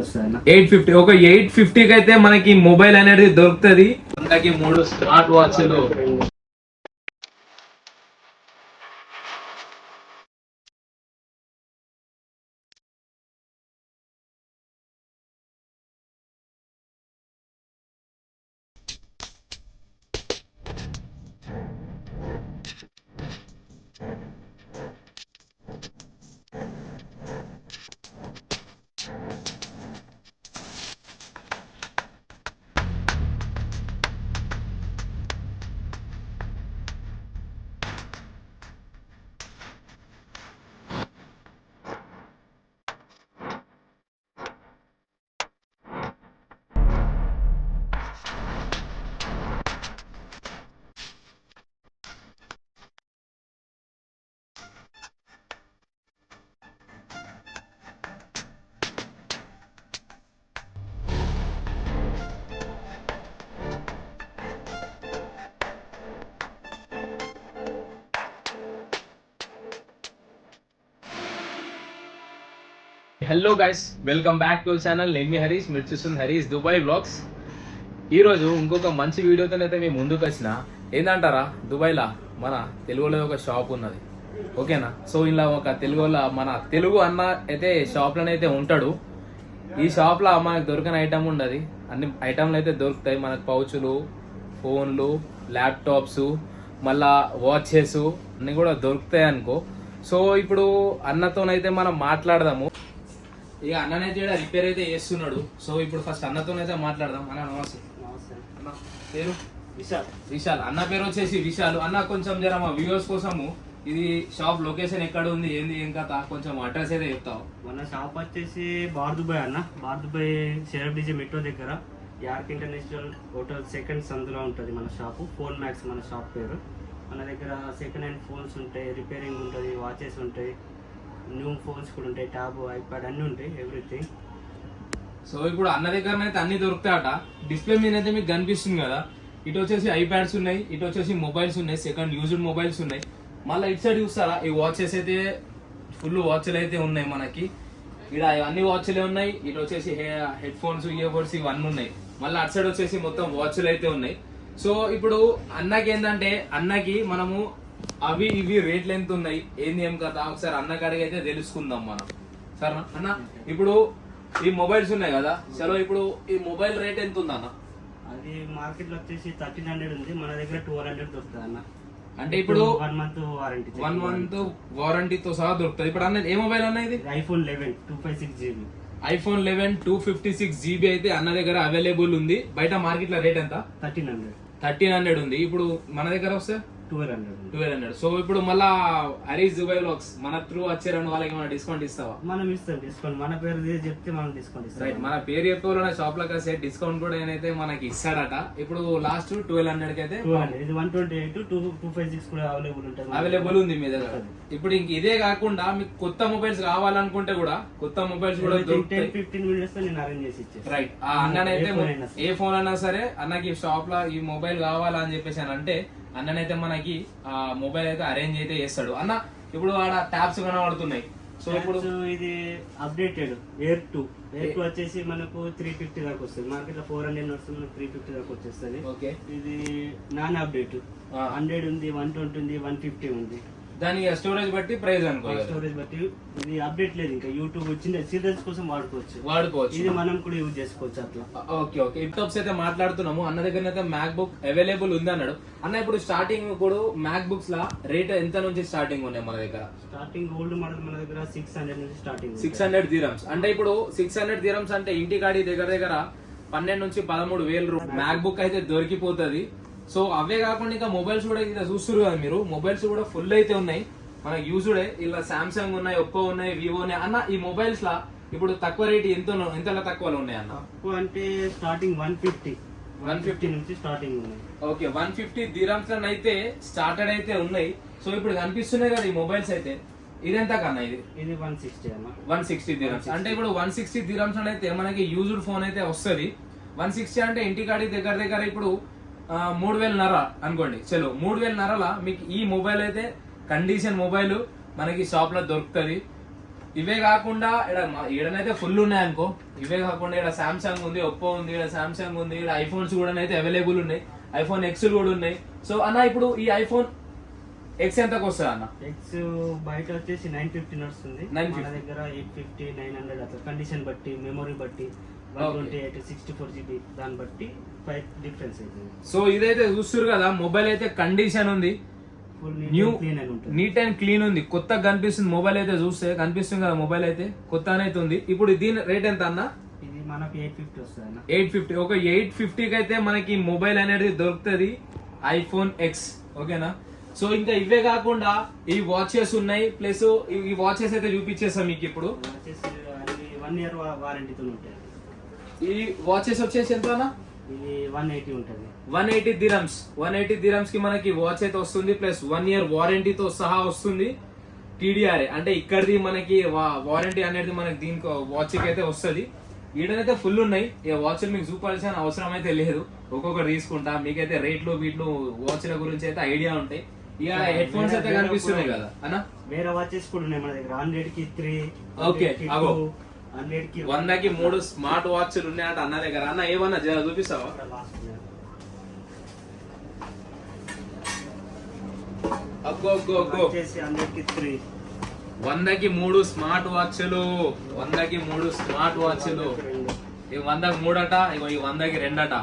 వస్తుంది. 850 ఒక 850కి అయితే మనకి మొబైల్ అనేది దొరుకుతుంది. మనకి 3 స్మార్ట్ వాచ్లు hello guys, welcome back to channel. నేను మీ హరీష్, మీరు చూస్తుంది హరీష్ దుబాయ్ వ్లాగ్స్. ఈరోజు ఇంకొక మంచి వీడియోతో అయితే మేము ముందుకు వచ్చిన. ఏంటంటారా, దుబాయ్లో మన తెలుగులో ఒక షాప్ ఉన్నది, ఓకేనా? సో ఇలా ఒక మన తెలుగు అన్న అయితే షాప్లోనే అయితే ఉంటాడు. ఈ షాప్లో మనకు దొరికిన ఐటమ్ ఉండదు, అన్ని ఐటమ్లు అయితే దొరుకుతాయి మనకు. పౌచులు, ఫోన్లు, ల్యాప్టాప్స్, మళ్ళా వాచెస్ అన్నీ కూడా దొరుకుతాయి అనుకో. సో ఇప్పుడు అన్నతోనైతే మనం మాట్లాడదాము. ఇక అన్ననైతే రిపేర్ అయితే చేస్తున్నాడు. సో ఇప్పుడు ఫస్ట్ అన్నతోనైతే మాట్లాడదాం. అన్న నమస్తే. అన్న పేరు విశాల్. అన్న పేరు వచ్చేసి విశాల్. అన్న కొంచెం జర మా వ్యూవర్స్ కోసము ఇది షాప్ లొకేషన్ ఎక్కడ ఉంది, ఏంది ఏం కథ, కొంచెం అడ్రస్ అయితే చెప్తావు. మన షాప్ వచ్చేసి బార్దుబాయ్ అన్న, బార్దుబాయ్ షెరఫ్ మెట్రో దగ్గర యార్క్ ఇంటర్నేషనల్ హోటల్ సెకండ్ సందులో ఉంటుంది మన షాపు. ఫోన్ మ్యాక్స్ మన షాప్ పేరు. మన దగ్గర సెకండ్ హ్యాండ్ ఫోన్స్ ఉంటాయి, రిపేరింగ్ ఉంటుంది, వాచెస్ ఉంటాయి, న్యూ ఫోన్స్ కూడా ఉంటాయి, ట్యాబ్, ఐప్యాడ్ అన్నీ ఉంటాయి, ఎవ్రీథింగ్. సో ఇప్పుడు అన్న దగ్గర అయితే అన్ని దొరుకుతాయట. డిస్ప్లే మీద అయితే మీకు కనిపిస్తుంది కదా, ఇటు వచ్చేసి ఐప్యాడ్స్ ఉన్నాయి, ఇటు వచ్చేసి మొబైల్స్ ఉన్నాయి, సెకండ్ యూజ్డ్ మొబైల్స్ ఉన్నాయి. మళ్ళీ ఇటు సైడ్ చూస్తారా, ఈ వాచెస్ అయితే ఫుల్ వాచ్లు అయితే ఉన్నాయి మనకి. ఇక్కడ అన్ని వాచ్లే ఉన్నాయి. ఇటు వచ్చేసి హెడ్ ఫోన్స్, ఇయర్ బడ్స్ ఇవన్నీ ఉన్నాయి. మళ్ళీ అటు సైడ్ వచ్చేసి మొత్తం వాచ్లు అయితే ఉన్నాయి. సో ఇప్పుడు అన్నకి ఏంటంటే, అన్నకి మనము అవి ఇవి రేట్లు ఎంత ఉన్నాయి, ఏంది ఏం కదా ఒకసారి అన్న కాడికి అయితే తెలుసుకుందాం మనం. సరేనా అన్న? ఇప్పుడు ఈ మొబైల్స్ ఉన్నాయి కదా, చలో ఇప్పుడు ఈ మొబైల్ రేట్ ఎంత ఉంది అన్న? అది మార్కెట్ లో వచ్చేసి 1300 ఉంది, మన దగ్గర 1200 దొరుకుతుంది అన్న. అంటే ఇప్పుడు 1 month వారంటీ, 1 month వారంటీతో సహా దొరుకుతుంది. ఇప్పుడు అన్న ఏ మొబైల్ అన్న ఇది? IPhone 11 256GB. ఐఫోన్ 11 256GB అయితే అన్న దగ్గర అవైలబుల్ ఉంది. బయట మార్కెట్ లో రేట్ ఎంత? 1300 ఉంది. ఇప్పుడు మన దగ్గర వస్తే 1200. సో ఇప్పుడు మళ్ళా హరీష్ దుబాయ్ వ్లాగ్స్ మన త్రూ వచ్చారని వాళ్ళకి ఏమైనా డిస్కౌంట్ ఇస్తావా? మనం ఇస్తాం డిస్కౌంట్. మన పేరు చెప్తే మనం డిస్కౌంట్ ఇస్తాం. రైట్, మన పేరు చెప్పే షాప్ లో కలిసి డిస్కౌంట్ కూడా ఏదైతే మనకి ఇస్తాడట. ఇప్పుడు లాస్ట్ 1200 కి అయితే 128 256 కూడా అవైలబుల్ ఉంది మీ దగ్గర. ఇప్పుడు ఇంక ఇదే కాకుండా మీకు కొత్త మొబైల్స్ కావాలనుకుంటే కూడా కొత్త మొబైల్స్ కూడా 10-15 minutes లో నేను అరేంజ్ చేసి ఇచ్చేస్తాను. రైట్, ఆ అన్ననైతే ఏ ఫోన్ అయినా సరే అన్నకి షాప్ లో ఈ మొబైల్ కావాలా అని చెప్పేసి అని అంటే అన్ననైతే మనకి ఆ మొబైల్ అయితే అరేంజ్ అయితే చేస్తాడు. అన్న ఇప్పుడు ఆడ ట్యాబ్స్ కనబడుతున్నాయి. సో ఇప్పుడు ఇది అప్డేటెడ్ ఎయిర్ 2 వచ్చేసి మనకు 350 దాకా వస్తుంది. మార్కెట్ లో 400 వస్తుంది, 350 దాకా వచ్చేస్తుంది. ఓకే, ఇది నాన్ అప్డేట్ 100 ఉంది, 120 ఉంది, 150 ఉంది. దాని స్టోరేజ్ బట్టి ప్రైస్ అనుకో. స్టోరేజ్ బట్టి ఇది అప్డేట్ లేదు ఇంకా. యూట్యూబ్ వచ్చింది, సీరియల్స్ కోసం వాడుకోవచ్చు. ఇది మనం కూడా యూజ్ చేసుకోవచ్చు అట్లా. ఓకే ఓకే, ల్యాప్టాప్స్ అయితే మాట్లాడుతున్నాము. అన్న దగ్గర అయితే మ్యాక్ బుక్ అవైలబుల్ ఉంది అన్నాడు అన్న. ఇప్పుడు స్టార్టింగ్ కూడా మ్యాక్ బుక్స్ లా రేట్ ఎంత నుంచి స్టార్టింగ్ ఉన్నాయి మన దగ్గర? స్టార్టింగ్ ఓల్డ్ మోడల్ మన దగ్గర 600 నుంచి స్టార్టింగ్. 600 dirhams. అంటే ఇప్పుడు 600 dirhams అంటే ఇంటికాడి దగ్గర 12 నుంచి 13,000 మ్యాక్ బుక్ అయితే దొరికిపోతుంది. సో అవే కాకుండా ఇంకా మొబైల్స్ కూడా ఇలా చూస్తున్నారు కదా మీరు, మొబైల్స్ కూడా ఫుల్ అయితే ఉన్నాయి మనకి యూజ్డే. ఇలా సామ్సంగ్ ఉన్నాయి, ఒప్పో ఉన్నాయి, వివో ఉన్నాయి. అన్న ఈ మొబైల్స్ లా ఇప్పుడు తక్కువ రేట్ ఎంతలా తక్కువలో ఉన్నాయి అన్న? తక్కువ అంటే స్టార్టింగ్ 150 నుంచి స్టార్టింగ్ ఉన్నాయి. ఓకే, 150 dirhams అయితే స్టార్టెడ్ అయితే ఉన్నాయి. సో ఇప్పుడు కనిపిస్తున్నాయి కదా ఈ మొబైల్స్ అయితే, ఇదెంత కన్నా? ఇది 160 అన్న. 160 dirhams. అంటే ఇప్పుడు 160 dirhams అయితే మనకి యూజ్డ్ ఫోన్ అయితే వస్తుంది. 160 అంటే ఇంటికాడి దగ్గర ఇప్పుడు 3,500 అనుకోండి. చలో 3,500 మీకు ఈ మొబైల్ అయితే కండిషన్ మొబైల్ మనకి షాప్ లో దొరుకుతుంది. ఇవే కాకుండా ఈడనైతే ఫుల్ ఉన్నాయి అనుకో. ఇవే కాకుండా ఇక్కడ సామ్సంగ్ ఉంది, ఒప్పో ఉంది, ఇక్కడ సామ్సంగ్ ఉంది, ఇక్కడ ఐఫోన్స్ కూడా అయితే అవైలబుల్ ఉన్నాయి. ఐఫోన్ ఎక్స్ కూడా ఉన్నాయి. సో అన్న ఇప్పుడు ఈ ఐఫోన్ ఎక్స్ ఎంతకు వస్తుంది అన్న? ఎక్స్ బయట వచ్చేసి 950 నడుస్తుంది. మన దగ్గర 850, 900 అట్లా కండిషన్ బట్టి, మెమొరీ బట్టి, 128, 64 GB దాన్ని బట్టి డిఫరెన్స్ అవుతుంది. సో ఇదైతే చూస్తారు కదా, మొబైల్ అయితే కండిషన్ ఉంది, న్యూ నీట్ అండ్ క్లీన్ ఉంది, కొత్తగా కనిపిస్తుంది. మొబైల్ అయితే చూస్తే కనిపిస్తుంది కదా, మొబైల్ అయితే కొత్త అయితే ఉంది. ఇప్పుడు దీని రేట్ ఎంత అన్న? ఇది మనకి 850 వస్తుంది. 850. ఒక 850కి అయితే మనకి మొబైల్ అనేది దొరుకుతుంది, ఐఫోన్ ఎక్స్. ఓకేనా? సో ఇంకా ఇవే కాకుండా ఈ వాచెస్ ఉన్నాయి. ప్లస్ ఈ వాచెస్ అయితే చూపించేస్తాం మీకు ఇప్పుడు. 1 year వారంటీతో ఉంటాయి. ఈ వాచెస్ వచ్చేసి ఎంత అన్న? ఇది 180 ఉంటుంది. 180 dirhams. 180 dirhams కి మనకి వాచ్ అయితే వస్తుంది, ప్లస్ 1 year వారంటీతో సహా వస్తుంది. టీడీఆర్ఏ అంటే ఇక్కడిది మనకి వారంటీ అనేది మనకి దీనికి వాచ్ కి అయితే వస్తుంది. ఈడనైతే ఫుల్ ఉన్నాయి. ఈ వాచ్లు మీకు చూపాల్సిన అవసరం అయితే లేదు, ఒక్కొక్కటి తీసుకుంటా. మీకైతే రేట్లు వీట్లు వాచ్ల గురించి అయితే ఐడియా ఉంటాయి. ఇక హెడ్ ఫోన్స్ అయితే కనిపిస్తున్నాయి కదా అన్న. వేరే వాచెస్ కూడా ఉన్నాయి మన దగ్గర. 100కి 3, ఓకే, అగో 100కి 100కి 3 స్మార్ట్ వాచ్లు ఉన్నాయంట అన్న దగ్గర. అన్న ఏమన్నా జర చూపిస్తావా? అగ్గో అగ్గో అగ్గో, 100కి 3, 100కి 3 స్మార్ట్ వాచ్లు. 100కి 3 స్మార్ట్ వాచ్లు. ఈ 100కి 3 అట, ఇగో ఈ 100కి 2 అట.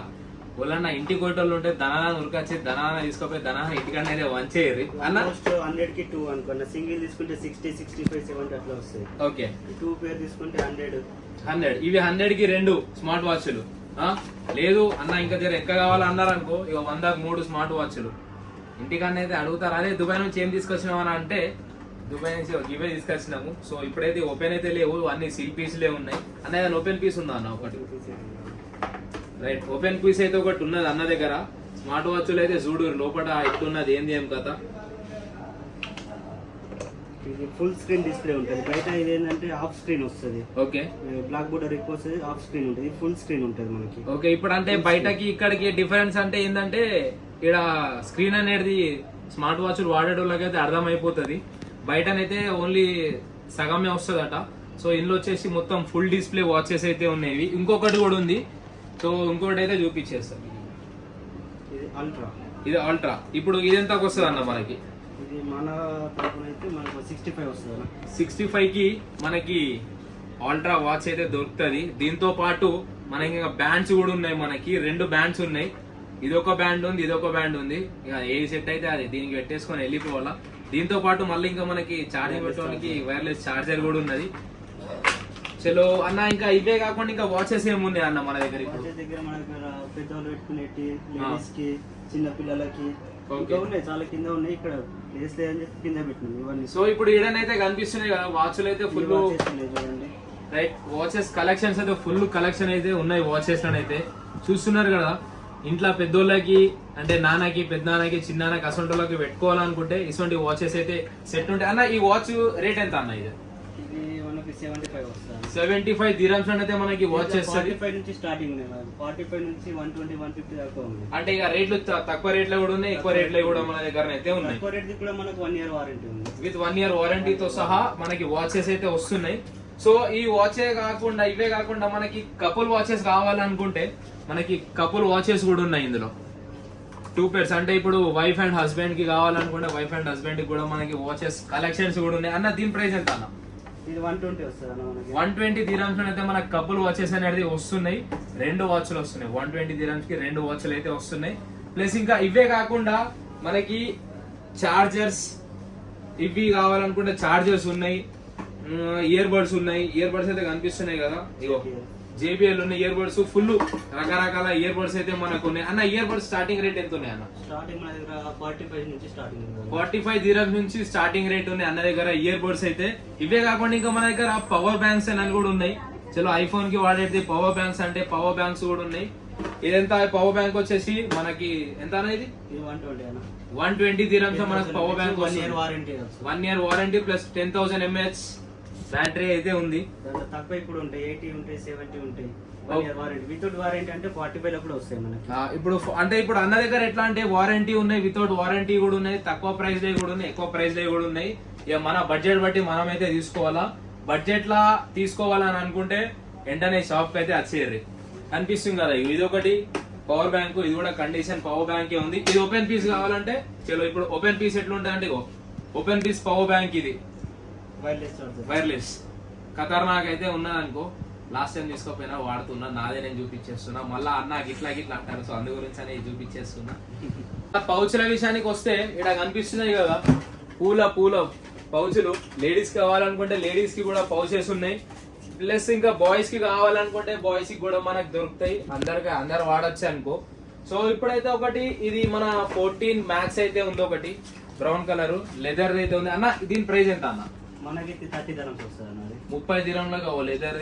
వాళ్ళన్న ఇంటి కొట్టోళ్ళు ఉంటే దనాన ఉరికొచ్చి దనాన తీసుకుపోయి దనాన ఇంటికన్నా అయితే వంచేయరు అన్న. 100కి 2 అనుకున్నా. సింగిల్ తీసుకుంటే 60, 65, 70 అట్లా వస్తాయి. ఓకే, 2 పేర్ తీసుకుంటే 100. ఇవి 100కి 2 స్మార్ట్ వాచ్లు. లేదు అన్న ఇంకా జర ఎక్క కావాలన్నారు అనుకో, ఇక 100కి 3 స్మార్ట్ వాచ్లు. ఇంటికన్నా అయితే అడుగుతారు, అదే దుబాయ్ నుంచి ఏం తీసుకొచ్చినావు అని అంటే, దుబాయ్ నుంచి ఇవే తీసుకొచ్చినాము. సో ఇప్పుడైతే ఓపెన్ అయితే లేవు, అన్ని సీల్ పీసులే ఉన్నాయి. అన్న ఏదైనా ఓపెన్ పీస్ ఉందా అన్న? ఒకటి రైట్, ఓపెన్ పీస్ అయితే ఒకటి ఉన్నది అన్న దగ్గర. స్మార్ట్ వాచ్లు అయితే చూడు లోపల ఎట్లున్నది, ఏంది ఏం కథ. ఇది ఫుల్ స్క్రీన్ డిస్ప్లే ఉంటుంది. బయట ఇది ఏంటంటే హాఫ్ స్క్రీన్ వస్తుంది. ఓకే, బ్లాక్ బోర్డర్ ఎక్కువ వస్తుంది, హాఫ్ స్క్రీన్ ఉంటుంది. ఫుల్ స్క్రీన్ ఉంటుంది మనకి. ఓకే, ఇప్పుడు అంటే బయటకి ఇక్కడికి డిఫరెన్స్ అంటే ఏంటంటే, ఇక్కడ స్క్రీన్ అనేది స్మార్ట్ వాచ్లు వాడేటోళ్ళకైతే అర్థమైపోతుంది. బయటనైతే ఓన్లీ సగమే వస్తుందట. సో ఇందులో వచ్చేసి మొత్తం ఫుల్ డిస్ప్లే వాచెస్ అయితే ఉన్నాయి. ఇంకొకటి కూడా ఉంది, సో ఇంకోటి అయితే చూపించేస్తాం. ఇది అల్ట్రా. ఇప్పుడు ఇది ఎంతకు వస్తుంది అన్న మనకి? ఇది మన తరపున అయితే మనకు 65 వస్తుంది. 65కి మనకి అల్ట్రా వాచ్ అయితే దొరుకుతుంది. దీంతో పాటు మనకి ఇంకా బ్యాండ్స్ కూడా ఉన్నాయి. మనకి 2 బ్యాండ్స్ ఉన్నాయి. ఇదొక బ్యాండ్ ఉంది, ఇదొక బ్యాండ్ ఉంది. ఇక ఏ సెట్ అయితే అది దీనికి పెట్టేసుకొని వెళ్ళిపోవాలా. దీంతో పాటు మళ్ళీ ఇంకా మనకి ఛార్జింగ్ పెట్టడానికి వైర్లెస్ ఛార్జర్ కూడా ఉన్నది. చలో అన్న, ఇంకా ఇవే కాకుండా ఇంకా వాచెస్ ఏమున్నాయి అన్న మన దగ్గర? ఇప్పుడు దగ్గర మన దగ్గర పెద్దవాళ్ళు పెట్టుకునేటి, లేడీస్ కి, చిన్న పిల్లలకి ఉన్నాయి, చాలా కింద ఉన్నాయి. ఇక్కడ ప్లేస్ లేదని చెప్పి కింద పెట్టినాం ఇవన్నీ. సో ఇప్పుడు ఈడనైతే కనిపిస్తున్నాయి కదా వాచ్లు అయితే ఫుల్. చూడండి రైట్, వాచెస్ కలెక్షన్స్ అయితే ఫుల్ కలెక్షన్ అయితే ఉన్నాయి. వాచెస్ అయితే చూస్తున్నారు కదా. ఇంట్లో పెద్దోళ్ళకి అంటే నాన్నకి, పెద్దనాన్నకి, చిన్నాన్నకి, అసొంటోళ్ళకి పెట్టుకోవాలనుకుంటే ఇటువంటి వాచెస్ అయితే సెట్ ఉంటాయి. అన్న ఈ వాచ్ రేట్ ఎంత అన్న? ఇది 75 వస్తుంది. 75 dirhams అయితే మనకి వాచ్ చేస్తుంది. 45 నుంచి స్టార్టింగ్, 45 నుంచి 120, 150 దాకా ఉంది. అంటే ఇక రేట్లు తక్కువ రేట్లో కూడా ఉన్నాయి, ఎక్కువ రేట్లో కూడా మన దగ్గర అయితే ఉన్నాయి. తక్కువ రేట్ కూడా మనకు 1 year వారంటీ ఉంది. విత్ 1 year వారంటీతో సహా మనకి వాచెస్ అయితే వస్తున్నాయి. సో ఈ వాచే కాకుండా ఇవే కాకుండా మనకి కపుల్ వాచెస్ కావాలనుకుంటే మనకి కపుల్ వాచెస్ కూడా ఉన్నాయి ఇందులో. 2 pairs అంటే ఇప్పుడు వైఫ్ అండ్ హస్బెండ్ కి కావాలనుకుంటే వైఫ్ అండ్ హస్బెండ్ కి కూడా మనకి వాచెస్ కలెక్షన్స్ కూడా ఉన్నాయి. అన్న దీని ప్రైస్ ఎంత అన్న? ఇది 120 వస్తుంది అన్న మనకి. 120 dirhams అయితే మనకి కపుల్ వాచెస్ అనేది వస్తున్నాయి. 2 వాచ్లు వస్తున్నాయి. 120 dirhams కి 2 వాచ్లు అయితే వస్తున్నాయి. ప్లస్ ఇంకా ఇవే కాకుండా మనకి చార్జర్స్ ఇవి కావాలనుకుంటే చార్జర్స్ ఉన్నాయి, ఇయర్ బడ్స్ ఉన్నాయి. ఇయర్ బడ్స్ అయితే కనిపిస్తున్నాయి కదా, ఇగో JBL ఉన్నాయి ఇయర్ బడ్స్. ఫుల్ రకరకాల ఇయర్ బడ్స్ అయితే మనకు ఉన్నాయి. అన్న ఇయర్ బడ్స్ స్టార్టింగ్ రేట్ ఎంత ఉన్నాయి అన్న? స్టార్టింగ్ మన దగ్గర 45 నుంచి స్టార్టింగ్ ఉంది. 45 dirhams నుంచి స్టార్టింగ్ రేట్ ఉంది అన్న దగ్గర ఇయర్ బడ్స్ అయితే. ఇవే కాకుండా ఇంకా మన దగ్గర పవర్ బ్యాంక్స్ అని కూడా ఉన్నాయి. చలో ఐఫోన్ కి వాడేది పవర్ బ్యాంక్స్ అంటే పవర్ బ్యాంక్స్ కూడా ఉన్నాయి. ఇదంతా పవర్ బ్యాంక్ వచ్చేసి మనకి ఎంత అనేది? 120 అన్న. 120 dirhams మనకు power bank 1 year warranty. 1 year warranty plus 10,000 mAh battery అయితే ఉంది. దాంట్లో తక్కువ కూడా ఉంటాయి, 80 ఉంటాయి, 70 ఉంటాయి. 1 year వారంటీ. వితౌట్ వారంటీ అంటే 45 లో కూడా వస్తాయి మనకి. ఇప్పుడు అంటే ఇప్పుడు అన్న దగ్గర ఎట్లా అంటే వారంటీ ఉన్నాయి, వితౌట్ వారంటీ కూడా ఉన్నాయి, తక్కువ ప్రైస్ లో కూడా ఉన్నాయి, ఎక్కువ ప్రైస్ లో కూడా ఉన్నాయి. ఇక మన బడ్జెట్ బట్టి మనం అయితే తీసుకోవాలా. బడ్జెట్ లా తీసుకోవాలని అనుకుంటే వెంటనే షాప్ కి అయితే వచ్చేయండి. కనిపిస్తుంది కదా ఇది ఒకటి పవర్ బ్యాంక్, ఇది కూడా కండిషన్ పవర్ బ్యాంకే ఉంది. ఇది ఓపెన్ పీస్ కావాలంటే చలో ఇప్పుడు ఓపెన్ పీస్ ఎట్లుంటుంది అంటే ఓపెన్ పీస్ పవర్ బ్యాంక్, ఇది వైర్లెస్ ఖతర్నాక్ అయితే ఉన్నది అనుకో. లాస్ట్ టైం తీసుకోపోయినా వాడుతున్నా, నాదే నేను చూపించేస్తున్నా. మళ్ళా అన్న గిట్లా అంటారు, సో అందు గురించి అనేది చూపించేస్తున్నా. పౌచ్ల విషయానికి వస్తే ఇక్కడ కనిపిస్తున్నాయి కదా పూల పౌచులు. లేడీస్ కావాలనుకుంటే లేడీస్ కి కూడా పౌచెస్ ఉన్నాయి. ప్లస్ ఇంకా బాయ్స్ కి కావాలనుకుంటే బాయ్స్ కి కూడా మనకు దొరుకుతాయి. అందరు వాడచ్చు అనుకో. సో ఇప్పుడైతే ఒకటి ఇది మన 14 మ్యాక్స్ అయితే ఉంది, ఒకటి బ్రౌన్ కలర్ లెదర్ అయితే ఉంది. అన్న దీని ప్రైస్ ఎంత అన్న? మనకి 30 dirhams వస్తుంది అన్నది. 30 dirhamలకు లెదర్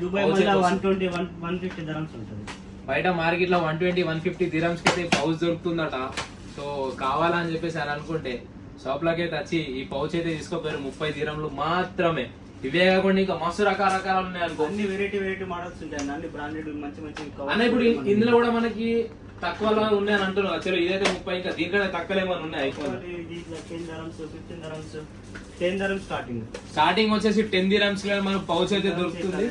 దుబాయ్ మళ్ళీ 120 150 dirhams ఉంటుంది. బయట మార్కెట్ లో 120-150 dirhams కి అయితే పౌచ్ దొరుకుతుందట. సో కావాలని చెప్పేసి అని అనుకుంటే షాప్ లోకి అయితే వచ్చి ఈ పౌచ్ అయితే తీసుకోపోయారు. 30 dirhamలు మాత్రమే. ఇవే కాకుండా ఇంకా మస్తు రకరకాలు ఉన్నాయి అనుకో. అన్ని వెరైటీ మోడల్స్ ఉంటాయి అన్ని బ్రాండెడ్ మంచి అన్న. ఇప్పుడు ఇందులో కూడా మనకి తక్కువలో ఉన్నాయని అంటున్నారు. చలో ఇదైతే 30, ఇంకా దీనికంటే తక్కువలేమని ఉన్నాయి. IPhone 10 dirhams 15 dirhams 10 dirhams starting వచ్చేసి 10 dirhams లో మనకు పౌచ్ అయితే దొరుకుతుంది.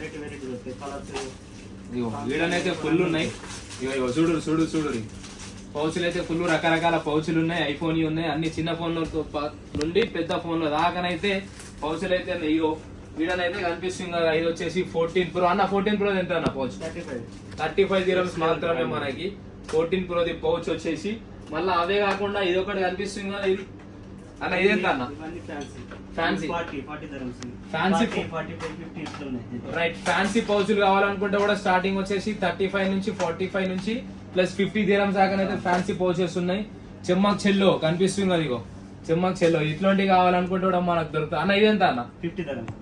వీడనైతే ఫుల్ ఉన్నాయి. ఇగో చూడు పౌచులు అయితే ఫుల్ రకరకాల పౌచులు ఉన్నాయి. ఐఫోన్ ఉన్నాయి, అన్ని చిన్న ఫోన్ల నుండి పెద్ద ఫోన్ల దాకానైతే పౌచులు అయితే ఇగో వీడనైతే కనిపిస్తుంది కదా. ఇది వచ్చేసి 14 Pro అన్న. 14 Pro ఎంత అన్న పౌచ్? 35 dirhams మాత్రమే మనకి 14 Pro ది పౌచ్ వచ్చేసి. మళ్ళీ అవే కాకుండా ఇది ఒకటి కనిపిస్తుంది కదా, ఇది అన్న ఇది ఎంత అన్న? Fancy right. ఫ్యాన్సీ పౌచులు కావాలనుకుంటే కూడా స్టార్టింగ్ వచ్చేసి 35 నుంచి 45 నుంచి ప్లస్ 50 dirhams దాకానైతే ఫ్యాన్సీ పౌచెస్ ఉన్నాయి. చెమ్మక్ చెల్లో కనిపిస్తుంది కదా, ఇగో చెమ్మక్ చెల్లో ఇట్లాంటివి కావాలనుకుంటే కూడా మనకు దొరుకుతుంది. అన్న ఇది ఎంత అన్న?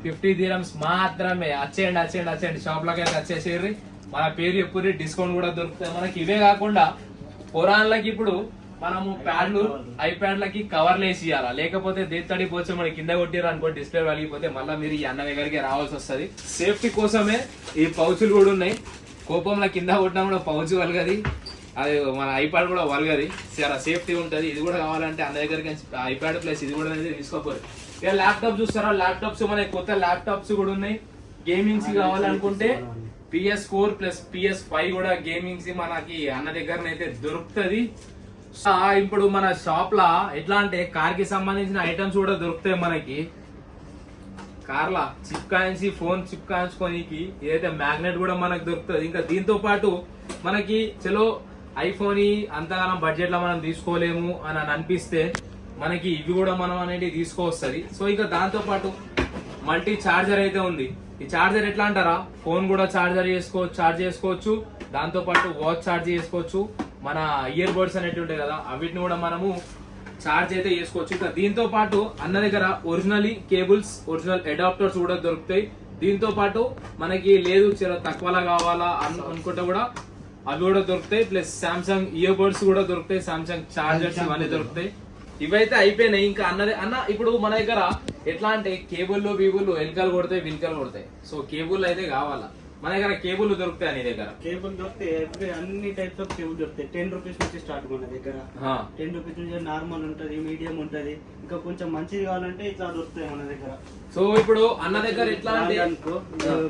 50 dirhams మాత్రమే. వచ్చేయండి షాప్ లోకి అయితే వచ్చేసేరి. మన పేరు చెప్పుర్రి, డిస్కౌంట్ కూడా దొరుకుతుంది మనకి. ఇవే కాకుండా పురాణాలకి ఇప్పుడు మనము ఐప్యాడ్లకి కవర్లు వేసి ఇవ్వాలా, లేకపోతే దేత్తడి పోతే మనకి కింద కొట్టిరు అనుకో డిస్ప్లే వలిగిపోతే మళ్ళీ మీరు ఈ అన్న దగ్గరికి రావాల్సి వస్తుంది. సేఫ్టీ కోసమే ఈ పౌచులు కూడా ఉన్నాయి. కోపంలో కింద కొట్టినా కూడా పౌచ్ వలగది, అది మన ఐప్యాడ్ కూడా వలగది, చాలా సేఫ్టీ ఉంటుంది. ఇది కూడా కావాలంటే అన్న దగ్గరికి ఐప్యాడ్ ప్లస్ ఇది కూడా అనేది తీసుకోపోరు. ఇక ల్యాప్టాప్ చూస్తారా, ల్యాప్టాప్స్ మనకి కొత్త ల్యాప్టాప్స్ కూడా ఉన్నాయి. గేమింగ్స్ కావాలనుకుంటే PS4 ప్లస్ PS5 కూడా గేమింగ్స్ మనకి అన్న దగ్గరనైతే దొరుకుతుంది. ఇప్పుడు మన షాప్ లా ఎట్లా అంటే కార్ కి సంబంధించిన ఐటమ్స్ కూడా దొరుకుతాయి మనకి. కార్లా చిప్కాయించి ఫోన్ చిప్కాయించుకోనికి ఏదైతే మ్యాగ్నెట్ కూడా మనకు దొరుకుతుంది. ఇంకా దీంతో పాటు మనకి చలో ఐఫోన్ అంతగానం బడ్జెట్ లో మనం తీసుకోలేము అని అనిపిస్తే మనకి ఇవి కూడా మనం అనేది తీసుకోవస్తుంది. సో ఇంకా దాంతో పాటు మల్టీ చార్జర్ అయితే ఉంది. ఈ చార్జర్ ఎట్లా అంటారా, ఫోన్ కూడా చార్జ్ చేసుకోవచ్చు, దాంతో పాటు వాచ్ చార్జ్ చేసుకోవచ్చు, మన ఇయర్ బడ్స్ అనేవి ఉంటాయి కదా అవిటిని కూడా మనము చార్జ్ అయితే చేసుకోవచ్చు. ఇంకా దీంతో పాటు అన్న దగ్గర ఒరిజినల్ కేబుల్స్, ఒరిజినల్ అడాప్టర్స్ కూడా దొరుకుతాయి. దీంతో పాటు మనకి లేదు చాలా తక్కువలా కావాలా అనుకుంటే కూడా అవి కూడా దొరుకుతాయి. ప్లస్ సామ్సంగ్ ఇయర్ బడ్స్ కూడా దొరుకుతాయి, సామ్సంగ్ చార్జర్స్ ఇవన్నీ దొరుకుతాయి. ఇవైతే అయిపోయినాయి. ఇంకా అన్న ఇప్పుడు మన దగ్గర ఎట్లా అంటే కేబుల్ వెనకాల కొడతాయి. సో కేబుల్ అయితే కావాలా, మన దగ్గర కేబుల్ దొరుకుతాయి. నీ దగ్గర కేబుల్ దొరుకుతాయి, అన్ని టైప్స్ ఆఫ్ కేబుల్ దొరుకుతాయి. 10 rupees నుంచి స్టార్ట్ మన దగ్గర. 10 rupees నుంచి నార్మల్ ఉంటది, మీడియం ఉంటది, ఇంకా కొంచెం మంచిది కావాలంటే ఇట్లా దొరుకుతాయి మన దగ్గర. సో ఇప్పుడు అన్న దగ్గర ఎట్లా అంటే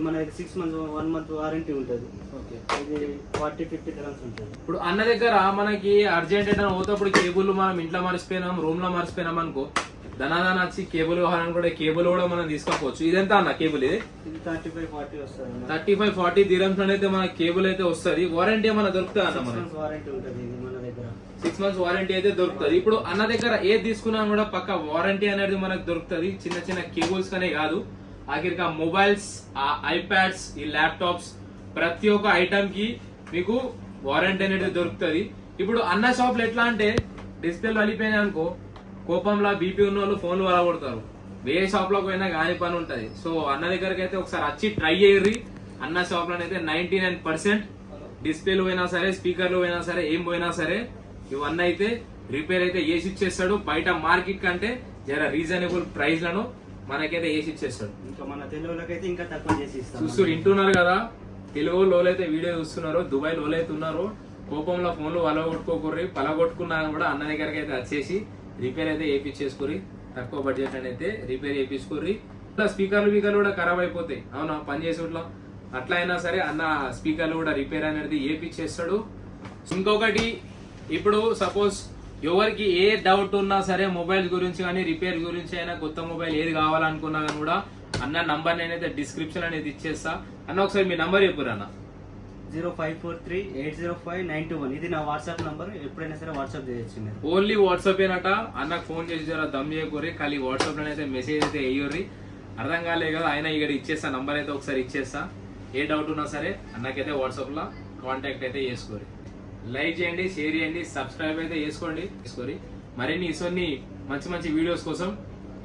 మన 6 months 1 month వారంటీ ఉంటది. ఇది 40-50 dirhams ఉంటది. ఇప్పుడు అన్న దగ్గర మనకి అర్జెంట్ అయితే పోతప్పుడు కేబుల్ మనం ఇంట్లో మర్చిపోయినాం, రూమ్ లో మర్చిపోయినాం అనుకో, ధనాదాన వచ్చి కేబుల్ కావాలనుకుంటే కేబుల్ కూడా మనం తీసుకోవచ్చు. ఇదెంత అన్న కేబుల్? ఇది 35-40 వస్తుంది. 35-40 dirhams అయితే మన కేబుల్ అయితే వస్తుంది. వారంటీ ఏమైనా దొరుకుతుంది అన్న? మన వారంటీ ఉంటుంది మన దగ్గర. 6 months వారంటీ అయితే దొరుకుతుంది. ఇప్పుడు అన్న దగ్గర ఏది తీసుకున్నా కూడా పక్క వారంటీ అనేది మనకు దొరుకుతుంది. చిన్న కేబుల్స్ కనే కాదు, ఆఖరిగా మొబైల్స్, ఐప్యాడ్స్, ఈ ల్యాప్టాప్స్ ప్రతి ఒక్క ఐటమ్ కి మీకు వారంటీ అనేది దొరుకుతుంది. ఇప్పుడు అన్న షాప్ లో ఎట్లా అంటే డిస్ప్లేలు వలిపోయినాయి అనుకో, కోపంలో బీపీ ఉన్న వాళ్ళు ఫోన్లు వలగొడతారు. వేరే షాప్ లోకి పోయినా కానీ పని ఉంటది. సో అన్న దగ్గరికి అయితే ఒకసారి వచ్చి ట్రై చేయర్రి. అన్న షాప్ లోనైతే 99% డిస్ప్లేలు పోయినా సరే, స్పీకర్లు పోయినా సరే, ఏం పోయినా సరే ఇవన్నీ అయితే రిపేర్ అయితే వేసి ఇచ్చేస్తాడు. బయట మార్కెట్ కంటే జర రీజనబుల్ ప్రైస్ లను మనకైతే వేసి ఇచ్చేస్తాడు. ఇంకా మన తెలుగులకైతే ఇంకా తక్కువ చేసి ఇస్తాడు. చూస్తూ వింటున్నారు కదా, తెలుగు లోలైతే వీడియో చూస్తున్నారు, దుబాయ్ లోలైతే ఉన్నారు, కోపంలో ఫోన్లు వలగొట్టుకోకూర్రి. పలగొట్టుకున్నా కూడా అన్న దగ్గరికి అయితే వచ్చేసి రిపేర్ అయితే వేయించేసుకురి. తక్కువ బడ్జెట్ అని అయితే రిపేర్ చేయించుకోర్రి. స్పీకర్లు కూడా ఖరాబ్ అయిపోతాయి, అవునా పని చేసేట్లో. అట్లా అయినా సరే అన్న స్పీకర్లు కూడా రిపేర్ అనేది ఏపిచ్చేస్తాడు. ఇంకొకటి, ఇప్పుడు సపోజ్ ఎవరికి ఏ డౌట్ ఉన్నా సరే మొబైల్ గురించి కానీ రిపేర్ గురించి అయినా, కొత్త మొబైల్ ఏది కావాలనుకున్నా కానీ కూడా అన్న నంబర్ నేనైతే డిస్క్రిప్షన్ అనేది ఇచ్చేస్తా. అన్న ఒకసారి మీ నంబర్ చెప్పురు అన్న. 0543805921. ఇది నా వాట్సాప్ నంబర్, ఎప్పుడైనా సరే వాట్సాప్ చేయొచ్చు మీరు. ఓన్లీ వాట్సాప్ ఏనట. అన్నకు ఫోన్ చేసి జర దమ్ చేయకూరి, ఖాళీ వాట్సాప్ లోనైతే మెసేజ్ అయితే వేయర్రి. అర్థం కాలేదు కదా, ఆయన ఇక్కడ ఇచ్చేస్తా నంబర్ అయితే ఒకసారి ఇచ్చేస్తా. ఏ డౌట్ ఉన్నా సరే అన్నకైతే వాట్సాప్ లో కాంటాక్ట్ అయితే చేసుకోరి. లైక్ చేయండి, షేర్ చేయండి, సబ్స్క్రైబ్ అయితే చేసుకోరి. మరిన్ని ఇసొన్ని మంచి మంచి వీడియోస్ కోసం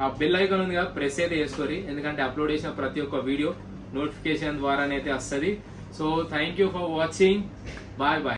ఆ బెల్ ఐకాన్ ఉంది కదా, ప్రెస్ అయితే చేసుకోరి. ఎందుకంటే అప్లోడ్ చేసిన ప్రతి ఒక్క వీడియో నోటిఫికేషన్ ద్వారానైతే వస్తుంది. So thank you for watching. Bye bye.